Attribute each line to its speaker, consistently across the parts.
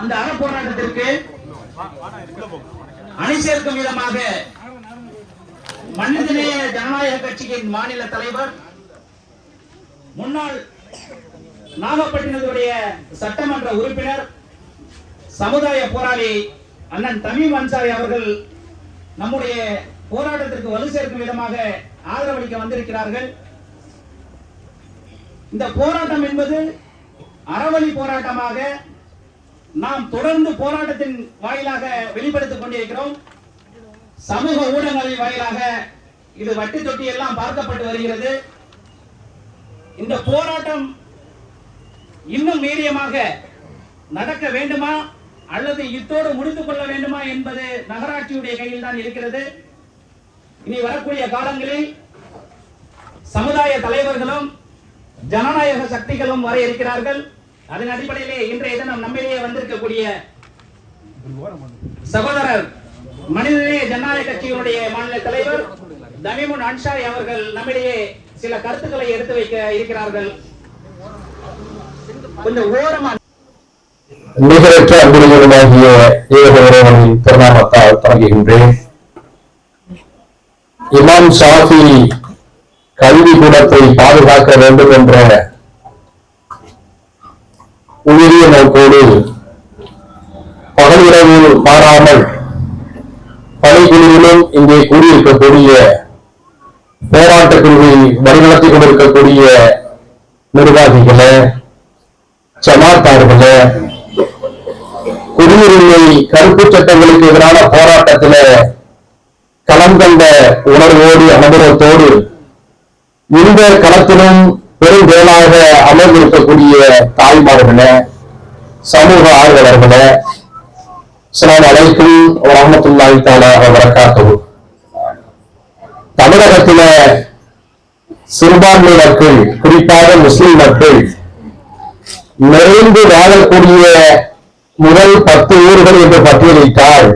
Speaker 1: அந்த அற போராட்டத்திற்கு அணி சேர்க்கும் விதமாக மனிதநேய ஜனநாயக கட்சியின் மாநில தலைவர், முன்னாள் நாகப்பட்டினத்துடைய சட்டமன்ற உறுப்பினர், சமுதாய போராளி அண்ணன் தமீம் அன்சாரி அவர்கள் நம்முடைய போராட்டத்திற்கு வலு சேர்க்கும் விதமாக ஆதரவளிக்க வந்திருக்கிறார்கள். இந்த போராட்டம் என்பது அறவழி போராட்டமாக நாம் தொடர்ந்து போராட்டத்தின் வாயிலாக வெளிப்படுத்திக் கொண்டிருக்கிறோம். சமூக ஊடகங்களின் வாயிலாக இது வட்டி தொட்டி எல்லாம் பார்க்கப்பட்டு வருகிறது. இந்த போராட்டம் இன்னும் மீடியமாக நடக்க வேண்டுமா அல்லது இத்தோடு முடித்துக் கொள்ள வேண்டுமா என்பது நகராட்சியுடைய கையில் தான் இருக்கிறது. இனி வரக்கூடிய காலங்களில் சமுதாய தலைவர்களும் ஜனநாயக சக்திகளும் வர இருக்கிறார்கள். அதன் அடிப்படையிலே இன்றைய தினம் நம்மிடையே வந்திருக்கக்கூடிய சகோதரர் மனிதநேய ஜனநாயக கட்சியினுடைய மாநில தலைவர் தமீமுன் அன்சாரி அவர்கள் நம்மிடையே சில கருத்துக்களை எடுத்து வைக்க இருக்கிறார்கள். கொஞ்சம் ஓரமா
Speaker 2: நிகரற்ற அன்புடையவனாகிய ஏகோரவனின் திருநாமத்தால் தொடங்குகின்றேன். இமாம் ஷாஃபி கல்விக்கூடத்தை பாதுகாக்க வேண்டும் என்ற உயரிய நோக்கோடு பகல் இரவு மாறாமல் பணிக்குழுவிலும் இங்கே கூடியிருக்கக்கூடிய போராட்ட குழுவை வழிநடத்திக் கொண்டிருக்கக்கூடிய நிர்வாகிகளே, ஜமாத்தார்களே, குடியுரிமை கருப்பு சட்டங்களுக்கு எதிரான போராட்டத்தில களம் கண்ட உணர்வோடு அனுபவத்தோடு இந்த களத்திலும் பெருந்தேளாக அமர்ந்திருக்கக்கூடிய தாய்மார்களே, சமூக ஆர்வலர்களே, அஸ்ஸலாமு அலைக்கும் வரஹ்மத்துல்லாஹி தஆலா வ பரகாத்துஹு. தமிழகத்தில சிறுபான்மை மக்கள், குறிப்பாக முஸ்லிம் மக்கள் நிறைந்து வாழக்கூடிய முதல் 10 ஊர்கள் என்று பட்டியலிட்டால்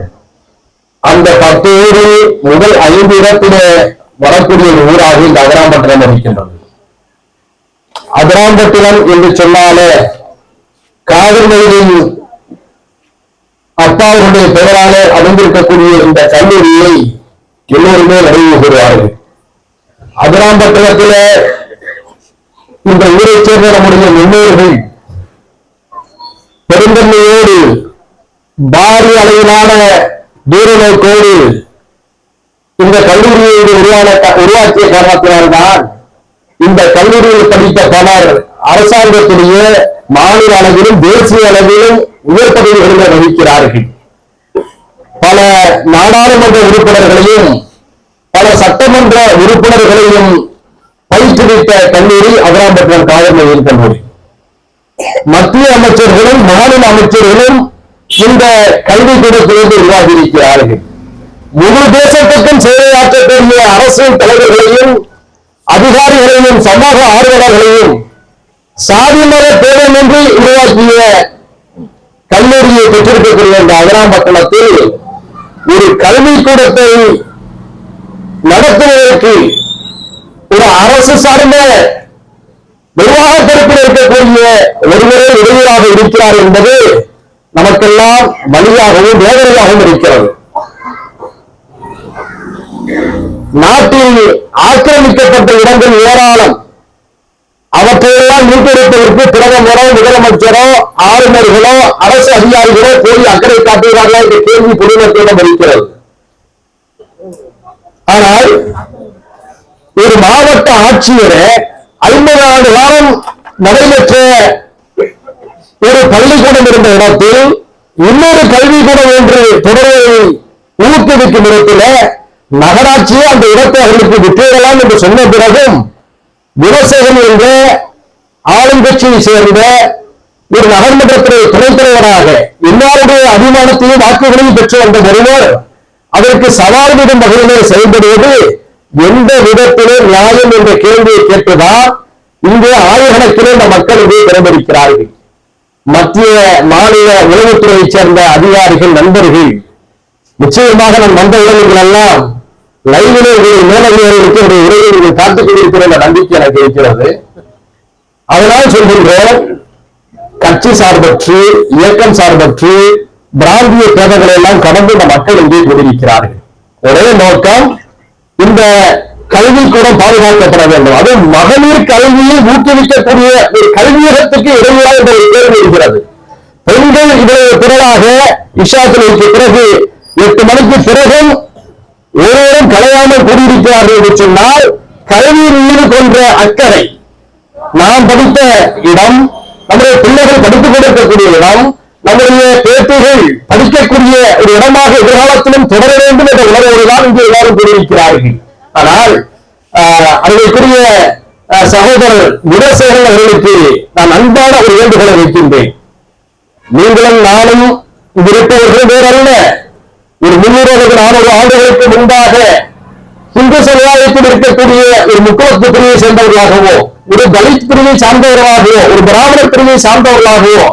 Speaker 2: அந்த 10 ஊரில் முதல் 5 இடத்திலே வரக்கூடிய ஊராக இந்த அதிராம்பட்டினம் இருக்கின்றது. அதிராம்பட்டினம் என்று சொன்னாலே காவிரியின் அப்பாவுடைய பெயராலே அமைந்திருக்கக்கூடிய இந்த கல்லூரியை எல்லோருமே நிறைவு கூறுவார்கள். அதிராம்பட்டினத்தில இந்த ஊரைச் சேர்ந்த நம்முடைய முன்னோர்கள் பெருந்தன்மையோடு பாரி அளவிலான தூர நோக்கோடு இந்த கல்லூரியை உருவாக்கிய காரணத்தினால்தான் இந்த கல்லூரியில் படித்த பலர் அரசாங்கத்துடைய மாநில அளவிலும் தேசிய அளவிலும் உயர் பதவிகளில் வகிக்கிறார்கள். பல நாடாளுமன்ற உறுப்பினர்களையும் பல சட்டமன்ற உறுப்பினர்களையும் பயிற்றுவித்த கல்லூரி அதிராம்பட்டினம் காவல்நிலைய கல்லூரி. மத்திய அமைச்சர்களும் மாநில அமைச்சர்களும் இந்த கல்விக்கூடத்திலிருந்து உருவாகி இருக்கிறார்கள். முழு தேசத்துக்கும் சேவையாற்றக்கூடிய அரசியல் தலைவர்களையும் அதிகாரிகளையும் சமூக ஆர்வலர்களையும் சாதி மத பேதமின்றி உருவாக்கிய கல்லூரியை பெற்றிருக்கக்கூடிய இந்த அதிராம்பட்டினத்தில் ஒரு கல்விக்கூடத்தை நடத்துவதற்கு ஒரு அரசு சார்ந்த நிர்வாக பொறுப்பில் இருக்கக்கூடிய ஒருவரே இடையூறாக இருக்கிறார் என்பது நமக்கெல்லாம் வலியாகவும் வேதனையாகவும் இருக்கிறது. நாட்டில் ஆக்கிரமிக்கப்பட்ட இடங்கள் ஏராளம். அவற்றையெல்லாம் மீட்டெடுப்பதற்கு பிரதமரோ முதலமைச்சரோ ஆளுநர்களோ அரசு அதிகாரிகளோ போய் அக்கறை காட்டுகிறார்களா என்ற கேள்வி பொதுமக்களிடம் இருக்கிறது. ஆனால் ஒரு மாவட்ட ஆட்சியரை 50 ஆண்டு காலம் நடைபெற்ற ஒரு பள்ளிக்கூடம் இருந்த இடத்தில் இன்னொரு கல்விக்கூடம் என்று தொடர்பை ஊக்குவிக்கும் இடத்துல நகராட்சியே அந்த இடத்தை அவர்களுக்கு விட்டுவிடலாம் என்று சொன்ன பிறகும் விவசாயம் என்ற ஆளுங்கட்சியை சேர்ந்த ஒரு நகர்மன்றத்துறை துணைத் தலைவராக எல்லாருடைய அபிமானத்தையும் வாக்குகளையும் பெற்று வந்த ஒருவர் அதற்கு சவால் விடும் வகையிலே செயல்படுவது எந்த விதத்திலே நியாயம் என்ற கேள்வியை கேட்டுதான் இங்கே ஆயிரக்கணக்கிலே இந்த மக்கள் இதை பிரதிபலிக்கிறார்கள். மத்திய மாநில உளவுத்துறையைச் சேர்ந்த அதிகாரிகள், நண்பர்கள், நிச்சயமாக நம் வந்த இளைஞர்கள் எல்லாம் லைவிலே மேலதிகாரிகளுக்கு ஒரு உரையை நீங்கள் காத்துக் கொண்டிருக்கிற நம்பிக்கை எனக்கு இருக்கிறது. அதனால் சொல்கின்றோம், கட்சி சார்பற்று, இயக்கம் சார்பற்று, பிராந்திய தேவைகளை எல்லாம் கடந்து இந்த மக்கள் இங்கே கூடியிருக்கிறார்கள். ஒரே நோக்கம், இந்த கல்விக்கூடம் பாதுகாக்கப்பட வேண்டும். அது மகளிர் கல்வியை ஊக்குவிக்கக்கூடிய ஒரு கல்வியகத்துக்கு இடையிலா என்ற ஒரு கேள்வி இருக்கிறது. பெண்கள் இவ்வளவு திரளாக இஷா தொழுகைக்கு பிறகு 8 மணிக்கு பிறகும் ஒருவரும் கலையாமல் கூடியிருக்கிறார்கள் என்று சொன்னால் கல்வியின் மீது கொண்ட அக்கறை, நாம் படித்த இடம், நம்முடைய பிள்ளைகள் படித்துக் கொடுக்கக்கூடிய இடம், நம்முடைய பேட்டிகள் படிக்கக்கூடிய ஒரு இடமாக எதிர்காலத்திலும் தொடர வேண்டும் என்ற உணர்வோடுதான் இங்கு எல்லாரும் கூறியிருக்கிறார்கள். ஆனால் அதற்குரிய சகோதரர் குணசேகரன் அவர்களுக்கு நான் அன்பான ஒரு வேண்டுகோளை வைக்கின்றேன். நீங்களும் நானும் இருப்பவர்கள் வேறல்ல. ஒரு 300-400 ஆண்டுகளுக்கு முன்பாக இந்து சமுதாயத்தில் இருக்கக்கூடிய ஒரு முக்குளத்து பிரிவை சேர்ந்தவர்களாகவோ, ஒரு தலித் பிரிவை சார்ந்தவர்களாகவோ, ஒரு பிராமணர் பிரிவை சார்ந்தவர்களாகவோ,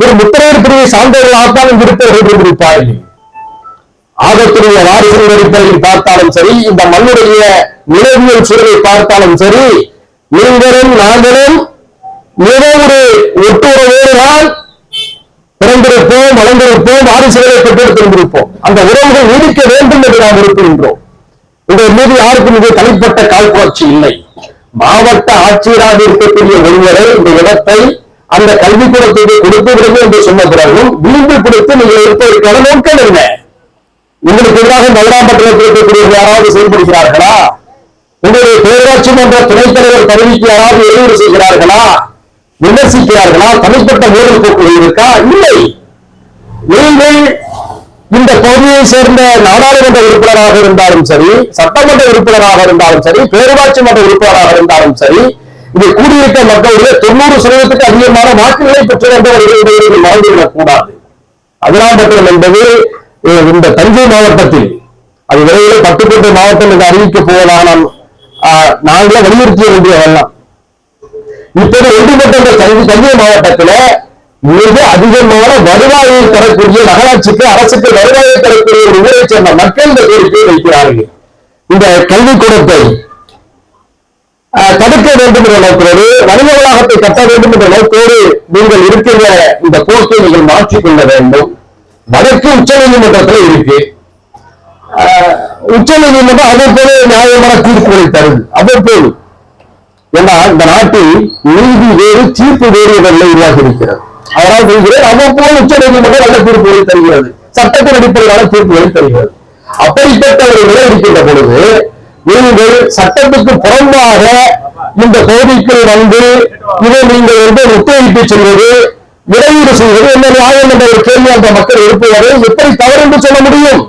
Speaker 2: ஒரு முத்திரையர் பிரிவை சார்ந்தவர்களாகத்தான் இங்கிருப்பவர்கள் இருந்திருப்பார்கள். ஆபத்துடைய வாரிசுகள் அடிப்படையில் பார்த்தாலும் சரி, இந்த மண்ணுடைய நிலவியல் சூழலை பார்த்தாலும் சரி, நீங்களும் நாங்களும் ஏதோ ஒரு ஒட்டுறவோடுதான் பிறந்திருப்போம், வளர்ந்திருப்போம், வாரிசுகளை பெற்றெடுத்திருந்திருப்போம். அந்த உறவுகள் நீடிக்க வேண்டும் என்று நாம் விரும்புகின்றோம். உங்கள் மீது யாருக்கும் இது தனிப்பட்ட காழ்ப்புணர்ச்சி இல்லை. மாவட்ட ஆட்சியராக இருக்கக்கூடிய ஒருவரை இந்த இடத்தை அந்த கல்விக்கூடத்திற்கு கொடுத்து விடுங்க என்று சொன்ன பிறகும் விளிம்பு கொடுத்து நீங்கள் இருப்பதற்கான நோக்கம் என்ன? உங்களுக்கு எதிராக நகராம்பட்டினத்தில் இருக்கக்கூடியவர்கள் யாராவது செயல்படுகிறார்களா? உங்களுடைய பேரூராட்சி மன்ற துணைத் தலைவர் பதவிக்கு யாராவது இடையூறு செய்கிறார்களா? விமர்சிக்கிறார்களா? தனிப்பட்ட மோதல் போக்குகள் இருக்கா? இல்லை. நீங்கள் இந்த பகுதியை சேர்ந்த நாடாளுமன்ற உறுப்பினராக இருந்தாலும் சரி, சட்டமன்ற உறுப்பினராக இருந்தாலும் சரி, பேரூராட்சி மன்ற உறுப்பினராக இருந்தாலும் சரி, இதை கூடியிருக்க மக்களுடைய 90% அதிகமான வாக்குகளை பெற்றவர்கள் மறந்துவிடக் கூடாது. அதிராம்பட்டினம் என்பது இந்த தஞ்சை மாவட்டத்தில், அது விரைவில் பட்டுக்கோட்டை மாவட்டம் என்று அறிவிக்க போவதாக நாங்களே வலியுறுத்திய வேண்டியதெல்லாம். இப்போது ஒன்றுபட்ட தஞ்சை மாவட்டத்தில் மிக அதிகமான வருவாயை தரக்கூடிய நகராட்சிக்கு, அரசுக்கு வருவாயை தரக்கூடிய ஒரு ஊரை சேர்ந்த மக்கள் இந்த கோரிக்கையை வைக்கிறார்கள். இந்த கல்விக்கூடத்தை தடுக்க வேண்டும் என்ற நோக்கோடு, வணிக வளாகத்தை கட்ட வேண்டும் என்ற நோக்கோடு நீங்கள் இருக்கிற இந்த போக்கை நீங்கள் மாற்றிக்கொள்ள வேண்டும். வடக்கு உச்ச நீதிமன்றத்தில் இருக்கு. உச்ச நீதிமன்றம் அவ்வப்போது நியாயமான தீர்ப்புகளை தருது. அவ்வப்போது, ஏன்னா இந்த நாட்டில் நீதி வேறு தீர்ப்பு வேறு என்ற உருவாகி இருக்கிறது. அதனால் சொல்கிறேன், அவ்வப்போது உச்ச நீதிமன்றம் நல்ல தீர்ப்புகளை தருகிறது, சட்டத்தின் அடிப்படையிலான தீர்ப்புகளை தருகிறது. அப்படிப்பட்ட ஒரு நிலை இருக்கின்ற பொழுது நீங்கள் சட்டத்துக்கு புறம்பாக இந்த பகுதிக்கு வந்து இதை நீங்கள் ஒத்துழைப்பு செல்வது, இடையூறு செய்வது என்ன நியாயம் என்ற ஒரு கேள்வி அந்த மக்கள் எழுப்புவதை எப்படி தவறு என்று சொல்ல முடியும்?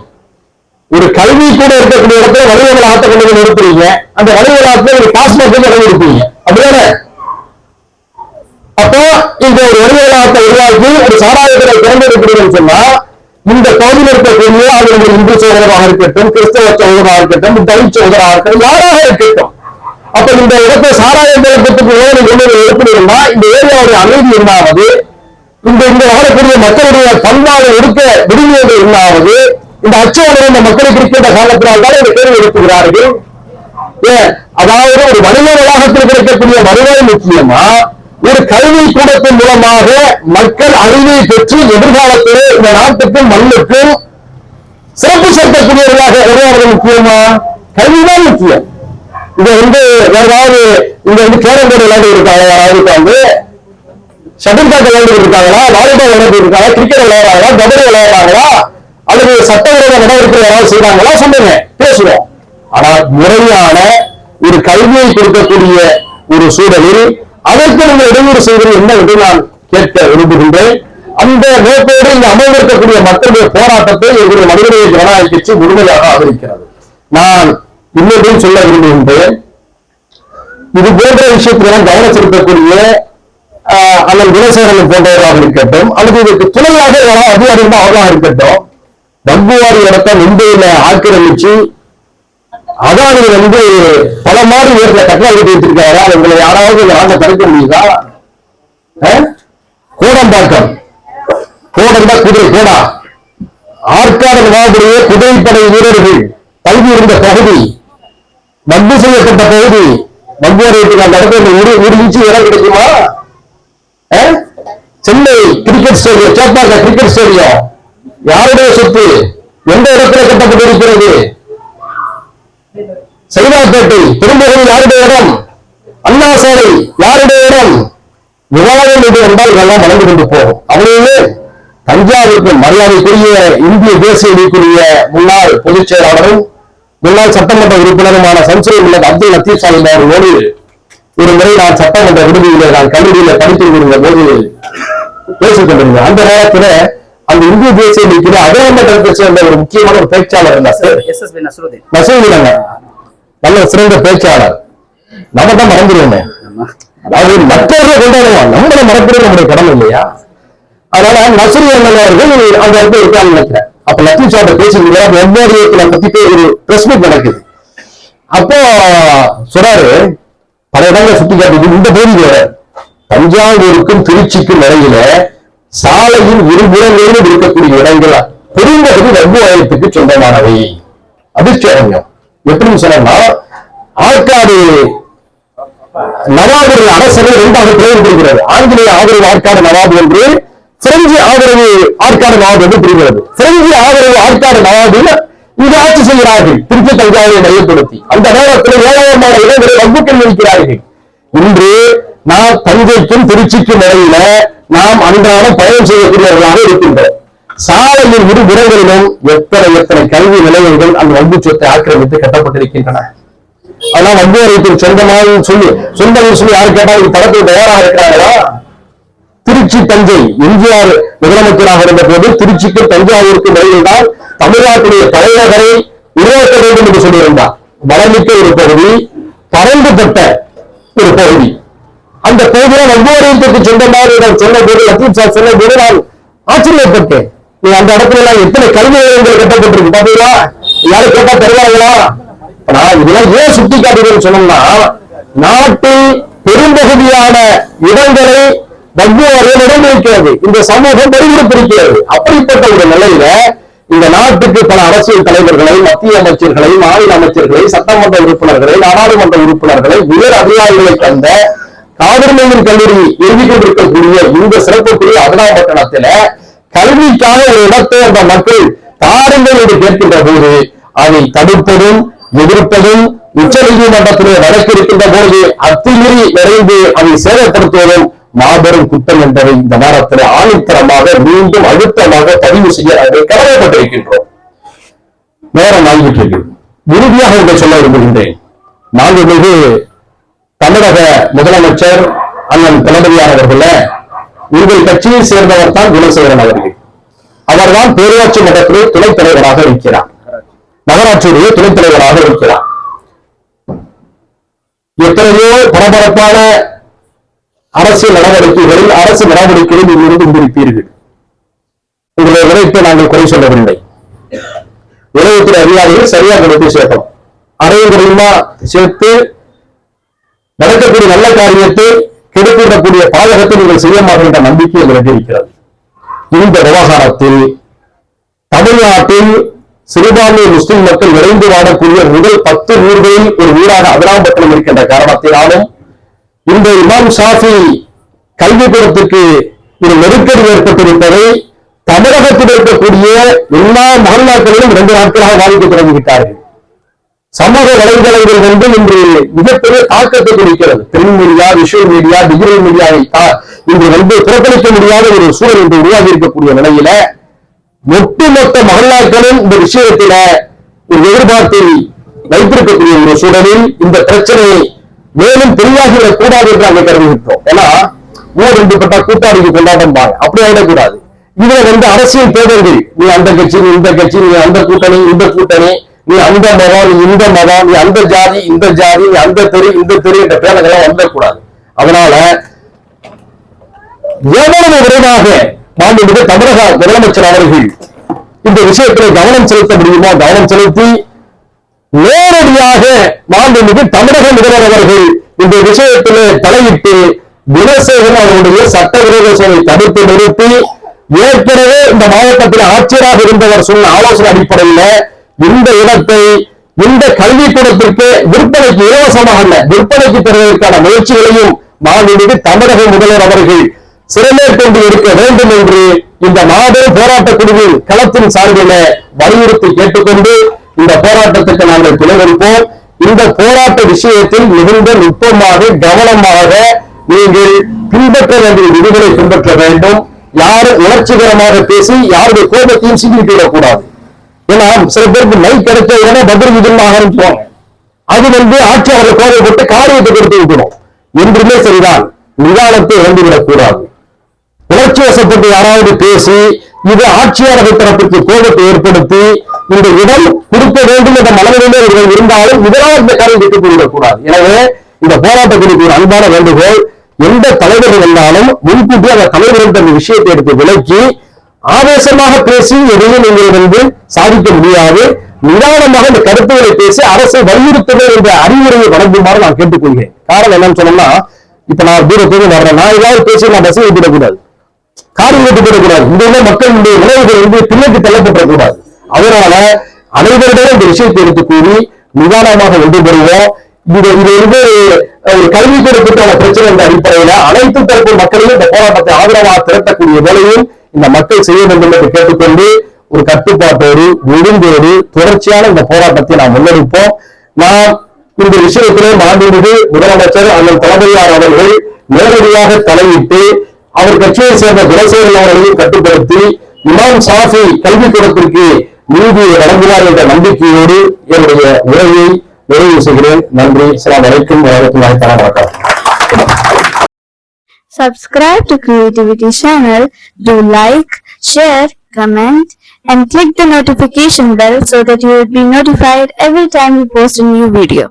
Speaker 2: ஒரு கல்வி கூட இருக்கக்கூடிய இடத்துல வணிக வளாகத்தை கொண்டு வந்து நிறுத்துறீங்க, அந்த வணிக வளாகத்துல ஒரு டாஸ்மாக் இடம் இருப்பீங்க, அப்படிதானே? அப்போ இந்த ஒரு வணிக வளாகத்தை உருவாக்கி ஒரு சாராயத்தை திறந்திருக்கிறீங்கன்னு சொன்னா, இந்த பகுதியில் இருக்கக்கூடிய அவர்கள் இந்து சோதரமாக இருக்கட்டும், கிறிஸ்தவ சோதரமாக இருக்கட்டும், தலித் சோதராக இருக்கட்டும், யாராக இருக்கட்டும், அப்ப இந்த இடத்தை சாராய நிலப்பத்துக்கு எடுத்துனா இந்த ஏரியாவுடைய அமைதி என்னாவது, இங்க வாழக்கூடிய மக்களுடைய பண்பாடு இருக்க விடுமுறை என்னாவது, இந்த அச்சம் இந்த மக்களுக்கு இருக்கின்ற காலத்தினால்தான் இந்த கேள்வி எழுப்புகிறார்கள். அதாவது ஒரு வணிக வளாகத்தில் கிடைக்கக்கூடிய வருவாய் முக்கியமா, ஒரு கல்வி கூடத்தின் மூலமாக மக்கள் அறிவை பெற்று எதிர்காலத்திலே இந்த நாட்டுக்கும் மண்ணுக்கும் சிறப்பு சேர்க்கக்கூடியவர்களாக உருவாவது முக்கியமா? கல்விதான் முக்கியம். இதை வேறாவது இங்க கேரம் போர்டு விளையாண்டு இருக்காங்க, யாராவது உட்காந்து ஷட்டில் காக் விளையாண்டு இருக்காங்களா, வாலிபால் விளையாண்டு இருக்காங்க, கிரிக்கெட் விளையாடுறாங்களா, கபடி விளையாடுறாங்களா, அல்லது சட்டவிரோத நடவடிக்கை யாராவது செய்யறாங்களா? சொல்லுங்க, பேசுவோம். ஆனால் முறையான ஒரு கல்வியை கொடுக்கக்கூடிய ஒரு சூழலில் அதற்கு நீங்கள் இடையூறு செய்வது என்ன என்று நான் கேட்க விரும்புகின்றேன். அந்த நோக்கோடு இங்கு அமர்ந்திருக்கக்கூடிய மக்களுடைய போராட்டத்தை எங்களுடைய மனிதநேய ஜனநாயக கட்சி முழுமையாக ஆதரிக்கிறது. நான் இன்னொன்றையும் சொல்ல விரும்புகின்றேன். இது போன்ற விஷயத்திலாம் கவனம் செலுத்தக்கூடிய அல்லது குணசேகரன் போன்றவர்களாக இருக்கட்டும், அல்லது இதற்கு துணையாக அதிகாரிகள் அவர்களாக இருக்கட்டும், தம்புவாரி இடத்தை மும்பையில ஆக்கிரமிச்சு அதானி பல மாதிரி உயர்ந்த கட்டளை வைத்திருக்காரா? உங்களை யாராவது நாட்டை தடுக்க முடியுதா? கோடம்பாக்கம், கோடம்பா குதிரை கோடா, ஆற்காடு மாவட்டத்திலே குதிரைப்படை வீரர்கள் தங்கி இருந்த பகுதி, ரத்து செய்யப்பட்ட பகுதி, மத்திய அந்த இடத்துல ஒரு இன்ச்சு இடம் கிடைக்குமா? Chennai stadium, Chepauk cricket stadium யாருடைய சொத்து? எந்த இடத்துல கட்டப்பட்டிருக்கிறது? சைதாப்பேட்டை பெரும்பகுதி யாருடைய இடம்? அண்ணா சாலை யாருடைய இடம்? விவாதம் இது என்றால் இதெல்லாம் வளர்ந்து கொண்டு போகும். அவ்வளவு தஞ்சாவூருக்கு மரியாதைக்குரிய இந்திய தேசிய அணிக்குரிய முன்னாள் பொதுச் செயலாளரும் முன்னாள் சட்டமன்ற உறுப்பினருமான சம்சூர் உள்ளது அப்துல் லத்தீப் சாஹிப் அவர்களோடு ஒரு முறை நான் சட்டமன்ற விடுதியில நான் கல்லூரியில படித்து கொண்டிருந்த போது பேசிக் கொண்டிருந்தேன். அந்த நேரத்துல அந்த இந்திய தேசிய அணிக்குரிய அகிலமன்றத்தை சேர்ந்த ஒரு முக்கியமான ஒரு பேச்சாளர் இருந்தார், நசருதீன். நல்ல சிறந்த பேச்சாளர். நம்ம தான் மறந்துடுவோமே, அதாவது மற்றவர்களை கொண்டாடுவோம், நம்மளை மறக்கிறது நம்முடைய கடமை இல்லையா? அதனால நசருதீன் அவர்கள் அந்த இடத்துல இருக்கான்னு நினைக்கிறேன். அப்ப லத்தீப் சாஹிப் பேசிக்கிறார், ஒவ்வொரு பத்தி ஒரு பிரஸ் மீட் நடக்குது. அப்போ சொல்றாரு, பல இடங்களை சுட்டி காட்டி இந்த பகுதியில தஞ்சாவூருக்கும் திருச்சிக்கும் இடையில சாலையின் இருபுறங்களிலும் இருக்கக்கூடிய இடங்கள் பெரும்பகுதி ரகு ஆயத்துக்கு சொந்தமானவை. அதிர்ஷ்டம் எப்படின்னு சொன்னா, ஆற்காடு நவாபு அரசரை இரண்டாக பிரிவுபடுகிறது. ஆங்கிலேய ஆதரவு ஆற்காடு நவாபு என்று, பிரெஞ்சு ஆதரவு ஆற்காடு நவாபு என்று பிரிகிறது. பிரெஞ்சு ஆதரவு ஆற்காடு நவாபு இங்கு ஆட்சி செய்கிறார்கள், திருச்சி தஞ்சாவூரை மையப்படுத்தி. அந்த நேரத்தில் ஏராளமான இடங்களை வகுப்பில் வைக்கிறார்கள். இன்று நாம் தஞ்சைக்கும் திருச்சிக்கும் இடையில நாம் அன்றாடம் பயணம் செய்யக்கூடியவர்களாக இருக்கின்றோம். சாலையின் இருபுறங்களிலும் எத்தனை கல்வி நிலையங்கள் அந்த வம்பு சொத்தை ஆக்கிரமித்து கட்டப்பட்டிருக்கின்றன. அதெல்லாம் வம்பு அறிவிப்பில் சொந்தமாக சொல்லி யாரு கேட்டால் படத்தில் தயாராக இருக்கிறாங்களா? திருச்சி தஞ்சை எம்ஜிஆர் முதலமைச்சராக இருந்த போது திருச்சிக்கும் தஞ்சாவூருக்கு இடையில் தான் தமிழ்நாட்டுடைய தலைநகரை உருவாக்க வேண்டும் என்று சொல்லியிருந்தார். வளமிக்க ஒரு பகுதி, பறந்துபட்ட ஒரு பகுதி. அந்த பகுதியில் வம்பு அறிவிப்புக்கு சொந்தமாக சொன்ன போது, லத்தீப் சாஹிப் சொன்ன போது நான் ஆச்சரியப்பட்டேன். நீ அந்த இடத்துல எல்லாம் எத்தனை கல்வி நிலையங்கள் கட்டப்பட்டிருக்கு பாத்தீங்களா? யாரும் கேட்டா தருவாங்களா? இதெல்லாம் ஏன் சுட்டி காட்டுகிறேன்னு சொன்னோம்னா, நாட்டில் பெரும்பகுதியான இடங்களை வகுவாரியம் இடம்பெறுகிறது. இந்த சமூகம் பறிமுறுத்திருக்கிறது. அப்படிப்பட்ட ஒரு நிலையில இந்த நாட்டுக்கு பல அரசியல் தலைவர்களை, மத்திய அமைச்சர்களை, மாநில அமைச்சர்களை, சட்டமன்ற உறுப்பினர்களை, நாடாளுமன்ற உறுப்பினர்களை, உயர் அதிகாரிகளை தந்த காவிரிமங்கல் கல்லூரி எழுதி கொண்டிருக்கக்கூடிய இந்த சிறப்புக்குரிய அகலாபட்டணத்தில கல்விக்காக ஒரு இடத்தை அந்த மக்கள் தாருங்கள் என்று கேட்கின்ற போது அதை தடுப்பதும் எதிர்ப்பதும் உச்ச நீதிமன்றத்திலே வழக்கு இருக்கின்ற போது அத்துமீறி நிறைந்து அதை சேதப்படுத்துவதும் மாபெரும் குற்றம் என்பதை இந்த நேரத்தில் ஆணித்தரமாக மீண்டும் அழுத்தமாக பதிவு செய்ய நாங்கள் கடமைப்பட்டிருக்கின்றோம். நேரம் ஆகிவிட்டது. உறுதியாக இதை சொல்ல விரும்புகின்றேன். மாண்புமிகு தமிழக முதலமைச்சர் அண்ணன் தளபதியார் அவர்கள, உங்கள் கட்சியை சேர்ந்தவர் தான் குணசேகரன் அவர்கள். அவர்தான் பேரூராட்சி மன்றத்திலே துணைத் தலைவராக இருக்கிறார், நகராட்சியுடைய துணைத் தலைவராக இருக்கிறார். எத்தனையோ பரபரப்பான அரசியல் நடவடிக்கைகளில் அரசு நடவடிக்கைகளில் இருந்து கொண்டிருப்பீர்கள். உங்களுடைய உழைப்பை நாங்கள் குறை சொல்லவில்லை. உளவுத்துறை அதிகாரிகள் சரியாக கொடுத்து சேர்த்தோம். அரையும் குறையுமா சேர்த்து நடக்கக்கூடிய நல்ல காரியத்தை கெடுக்கின்றக்கூடிய பாதகத்தை நீங்கள் செய்ய மாட்டேன்ற நம்பிக்கை எங்களுக்கு இருக்கிறது. இந்த விவகாரத்தில் தமிழ்நாட்டில் சிறுபான்மை முஸ்லிம் மக்கள் விரைந்து வாழக்கூடிய முதல் 10 ஊர்களில் ஒரு ஊராக அதிராம்பட்டினம் இருக்கின்ற காரணத்தினாலும் இந்த இமாம் ஷாஃபி கல்விக்கூடத்துக்கு ஒரு நெருக்கடி ஏற்பட்டிருப்பதை தமிழகத்தில் இருக்கக்கூடிய எல்லா மகல்லாக்களிலும் 2 நாட்களாக பாதிக்க தொடங்கிவிட்டார்கள். சமூக வலைதளங்கள் வந்து இன்று மிகப்பெரிய தாக்கத்தை குறிக்கிறது. Print media, visual media, digital மீடியாவை இன்று வந்து புறக்கணிக்க முடியாத ஒரு சூழல் இன்று உருவாகி இருக்கக்கூடிய நிலையில ஒட்டுமொத்த மகல்லாக்களும் இந்த விஷயத்தில ஒரு எதிர்பார்ப்பை வைத்திருக்கக்கூடிய ஒரு சூழலில் இந்த பிரச்சனை மேலும் பெரியாகிவிடக் கூடாது என்று நாங்கள் கருதுகின்றோம். ஏன்னா ஊர் ரெண்டு பட்ட கூட்டாளிக்கு கொண்டாட்டம் பாங்க, அப்படி ஆயிடக்கூடாது. இதுல வந்து அரசியல் தேர்தல்கள், நீ அந்த கட்சி, நீ இந்த கட்சி, நீ அந்த கூட்டணி, இந்த கூட்டணி, நீ அந்த மதம், நீ இந்த மதம், நீ அந்த ஜாதி, இந்த ஜாதி, நீ அந்த தெரு, இந்த தெரு என்ற பேரெல்லாம் வந்துடக்கூடாது. அதனால எவ்வளவு விரைவாக மாண்புமிகு தமிழக முதலமைச்சர் அவர்கள் இந்த விஷயத்தில் கவனம் செலுத்த முடியுமோ கவனம் செலுத்தி நேரடியாக மாண்புமிகு தமிழக முதல்வர் அவர்கள் இந்த விஷயத்திலே தலையிட்டு குணசேகரன் அவருடைய சட்டவிரோத செயலை தடுத்து நிறுத்தி ஏற்கனவே இந்த மாவட்டத்தில் ஆட்சியராக இருந்தவர் சொன்ன ஆலோசனை அடிப்படையில் இந்த இடத்தை இந்த கல்விக்கூடத்திற்கு விற்பனைக்கு இலவசமாக அல்ல, விற்பனைக்கு பெறுவதற்கான முயற்சிகளையும் மாண்புமிகு தமிழக முதல்வர் அவர்கள் சிறமேற்கொண்டு எடுக்க வேண்டும் என்று இந்த மாபெரும் போராட்ட குழுவின் களத்தின் சார்பில வலியுறுத்தி கேட்டுக்கொண்டு இந்த போராட்டத்துக்கு நாங்கள் துணைவளிப்போம். இந்த போராட்ட விஷயத்தில் மிகுந்த நுட்பமாக கவனமாக நீங்கள் பின்பற்ற வேண்டிய விதிகளை பின்பற்ற வேண்டும். யாரும் உணர்ச்சிகரமாக பேசி யாருடைய கோபத்தையும் சீக்கிரக்கூடாது. ஏன்னா சில பேருக்கு மைக் கிடைச்ச உடனே பதில் விதமாக ஆரம்பிச்சுவாங்க. அது ஆட்சியாளர்கள் கோபப்பட்டு காரியத்தை கொடுத்து விட்டணும். என்றுமே சரிதான், நிதானத்தை இழந்துவிடக் கூடாது. உணர்ச்சி வசப்பட்டு யாராவது பேசி இது ஆட்சியாளர்கள் தரப்புக்கு கோபத்தை ஏற்படுத்தி இந்த இடம் கொடுக்க வேண்டும் என்ற மனதிலே இருந்தாலும் இதனால் இந்த காரியம் கெட்டுப் போய்விடக் கூடாது. எனவே இந்த போராட்டத்திற்கு ஒரு அன்பான வேண்டுகோள், எந்த தலைவர்கள் இருந்தாலும் முன்கூட்டி அந்த தலைவர்கள் அந்த விஷயத்தை எடுத்து விலக்கி ஆவேசமாக பேசி எதையும் நீங்கள் சாதிக்க முடியாது. நிதானமாக இந்த கருத்துக்களை பேசி அரசை வலியுறுத்துங்கள் என்ற அறிவுரையை வழங்குமாறு நான் கேட்டுக்கொள்கிறேன். காரணம் என்னன்னு சொன்னோம்னா, இப்ப நான் தூரத்துக்கு வர்றேன், நான் ஏதாவது பேசி நான் பஸ்ஸை விட்டுவிடக்கூடாது, காரியம் விட்டுவிடக்கூடாது. இந்த மக்களுடைய உணவுகள் பின்னுக்கு தள்ளப்படக்கூடாது. அதனால அனைவரிடம் இந்த விஷயத்தை எடுத்து கூறி நிதானமாக ஒன்று பெறுவோம். இது ஒரு கல்வி கொடுப்புக்கான பிரச்சனை என்ற அடிப்படையில அனைத்து தரப்பு மக்களையும் இந்த போராட்டத்தை ஆதரவாக திரட்டக்கூடிய வேலையும் இந்த மக்கள் செய்ய வேண்டும் என்று கேட்டுக்கொண்டு ஒரு கட்டுப்பாட்டோடு ஒழுங்கோடு தொடர்ச்சியான இந்த போராட்டத்தை நாம் முன்னெடுப்போம். நாம் இந்த விஷயத்திலே மாண்புமிகு முதலமைச்சர் அண்ணன் தளபதியார் அவர்கள் நேரடியாக தலையிட்டு அவர் கட்சியை சேர்ந்த குணசேகரன் அவர்களையும் கட்டுப்படுத்தி இமாம் ஷாஃபி கல்விக்கூடத்திற்கு நீதியை வழங்குவார் என்ற நம்பிக்கையோடு என்னுடைய உரையை நிறைவு செய்கிறேன். நன்றி. அஸ்ஸலாமு அலைக்கும் வரஹ்மத்துல்லாஹி தஆலா வபரகாத்துஹு.
Speaker 3: Subscribe to Creativity channel, do like, share, comment and click the notification bell so that you will be notified every time we post a new video.